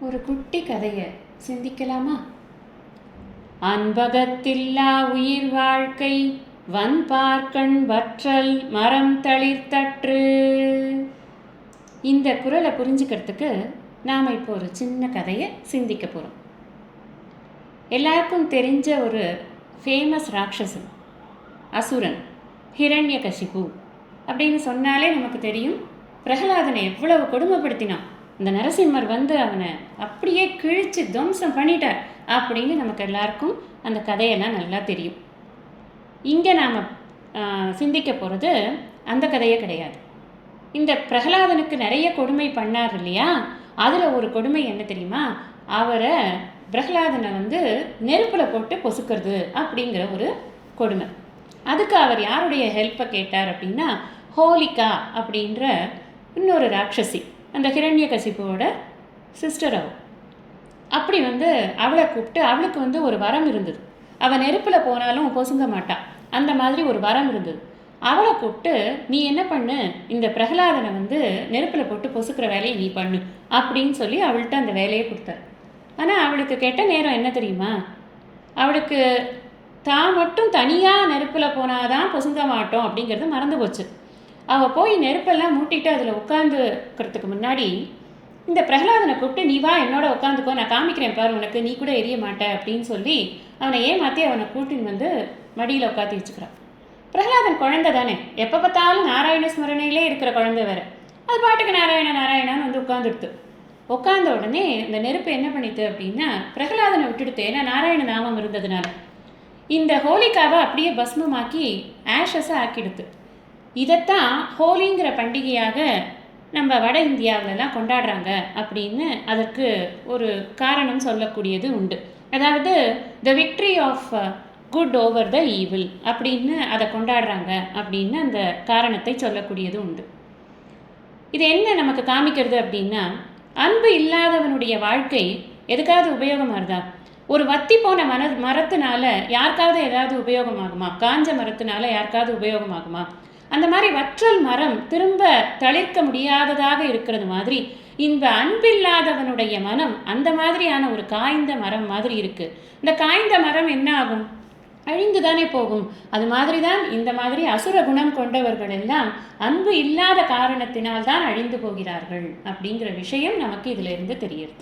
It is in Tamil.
ஒரு குட்டி கதையை சிந்திக்கலாமா? அன்பகத்தில்லா உயிர் வாழ்க்கை வன்பார்க்கண் வற்றல் மரம் தளிர்த்தற்று. இந்த குறளை புரிஞ்சுக்கிறதுக்கு நாம் இப்போ ஒரு சின்ன கதையை சிந்திக்க போகிறோம். எல்லாருக்கும் தெரிஞ்ச ஒரு ஃபேமஸ் ராட்சசன், அசுரன், ஹிரண்யகசிபு அப்படின்னு சொன்னாலே நமக்கு தெரியும். பிரகலாதனை எவ்வளவு கொடுமைப்படுத்தினான். இந்த நரசிம்மர் வந்து அவனை அப்படியே கிழித்து துவம்சம் பண்ணிட்டார் அப்படின்னு நமக்கு எல்லாருக்கும் அந்த கதையெல்லாம் நல்லா தெரியும். இங்கே நாம் சிந்திக்க போகிறது அந்த கதையே கிடையாது. இந்த பிரகலாதனுக்கு நிறைய கொடுமை பண்ணார் இல்லையா? அதில் ஒரு கொடுமை என்ன தெரியுமா? அவரை பிரகலாதனை வந்து நெருப்பில் போட்டு பொசுக்கிறது அப்படிங்கிற ஒரு கொடுமை. அதுக்கு அவர் யாருடைய ஹெல்ப்பை கேட்டார் அப்படின்னா, ஹோலிகா அப்படின்ற இன்னொரு ராட்சசி, அந்த ஹிரண்யகசிபுவோட சிஸ்டர். அப்படி வந்து அவளை கூப்பிட்டு, அவளுக்கு வந்து ஒரு வரம் இருந்தது. அவள் நெருப்பில் போனாலும் பொசுங்க மாட்டாள். அந்த மாதிரி ஒரு வரம் இருந்தது. அவளை கூப்பிட்டு, நீ என்ன பண்ணு, இந்த பிரகலாதனை வந்து நெருப்பில் போட்டு பொசுக்கிற வேலையை நீ பண்ணு அப்படின்னு சொல்லி அவள்கிட்ட அந்த வேலையை கொடுத்தார். ஆனால் அவளுக்கு கெட்ட நேரம் என்ன தெரியுமா? அவளுக்கு தான் மட்டும் தனியாக நெருப்பில் போனாதான் பொசுங்க மாட்டோம் அப்படிங்கிறது மறந்து போச்சு. அவள் போய் நெருப்பெல்லாம் மூட்டிட்டு அதில் உட்காந்துக்கிறதுக்கு முன்னாடி இந்த பிரகலாதனை கூப்பிட்டு, நீ வா என்னோட உட்காந்துக்கோ, நான் காமிக்கிறேன் பாரு உனக்கு, நீ கூட எரிய மாட்டேன் அப்படின்னு சொல்லி அவனை ஏமாற்றி அவனை கூட்டின்னு வந்து மடியில் உட்காந்து வச்சுக்கிறான். பிரகலாதன் குழந்தை தானே, எப்போ பார்த்தாலும் நாராயண ஸ்மரணையிலே இருக்கிற குழந்தை வேறு. அது பாட்டுக்கு நாராயணான்னு வந்து உட்காந்துடுத்து. உட்காந்த உடனே இந்த நெருப்பு என்ன பண்ணிட்டு அப்படின்னா, பிரகலாதனை விட்டுடுத்து. ஏன்னா நாராயண நாமம் இருந்ததுனால இந்த ஹோலிகாவை அப்படியே பஸ்மமாக்கி ஆஷஸாக ஆக்கிடுது. இதைத்தான் ஹோலிங்கிற பண்டிகையாக நம்ம வட இந்தியாவிலலாம் கொண்டாடுறாங்க அப்படின்னு அதற்கு ஒரு காரணம் சொல்லக்கூடியது உண்டு. அதாவது the victory of good over the evil அப்படின்னு அதை கொண்டாடுறாங்க அப்படின்னு அந்த காரணத்தை சொல்லக்கூடியது உண்டு. இது என்ன நமக்கு காமிக்கிறது அப்படின்னா, அன்பு இல்லாதவனுடைய வாழ்க்கை எதுக்காவது உபயோகமாகுதா? ஒரு வத்தி போன மரத்தினால யாருக்காவது ஏதாவது உபயோகமாகுமா? காஞ்ச மரத்தினால யாருக்காவது உபயோகமாகுமா? அந்த மாதிரி வற்றல் மரம் திரும்ப தளிர்க்க முடியாததாக இருக்கிறது மாதிரி இந்த அன்பில்லாதவனுடைய மனம் அந்த மாதிரியான ஒரு காய்ந்த மரம் மாதிரி இருக்கு. இந்த காய்ந்த மரம் என்ன ஆகும்? அழிந்து தானே போகும். அது மாதிரி தான் இந்த மாதிரி அசுர குணம் கொண்டவர்கள் எல்லாம் அன்பு இல்லாத காரணத்தினால்தான் அழிந்து போகிறார்கள் அப்படிங்கிற விஷயம் நமக்கு இதிலிருந்து தெரியுது.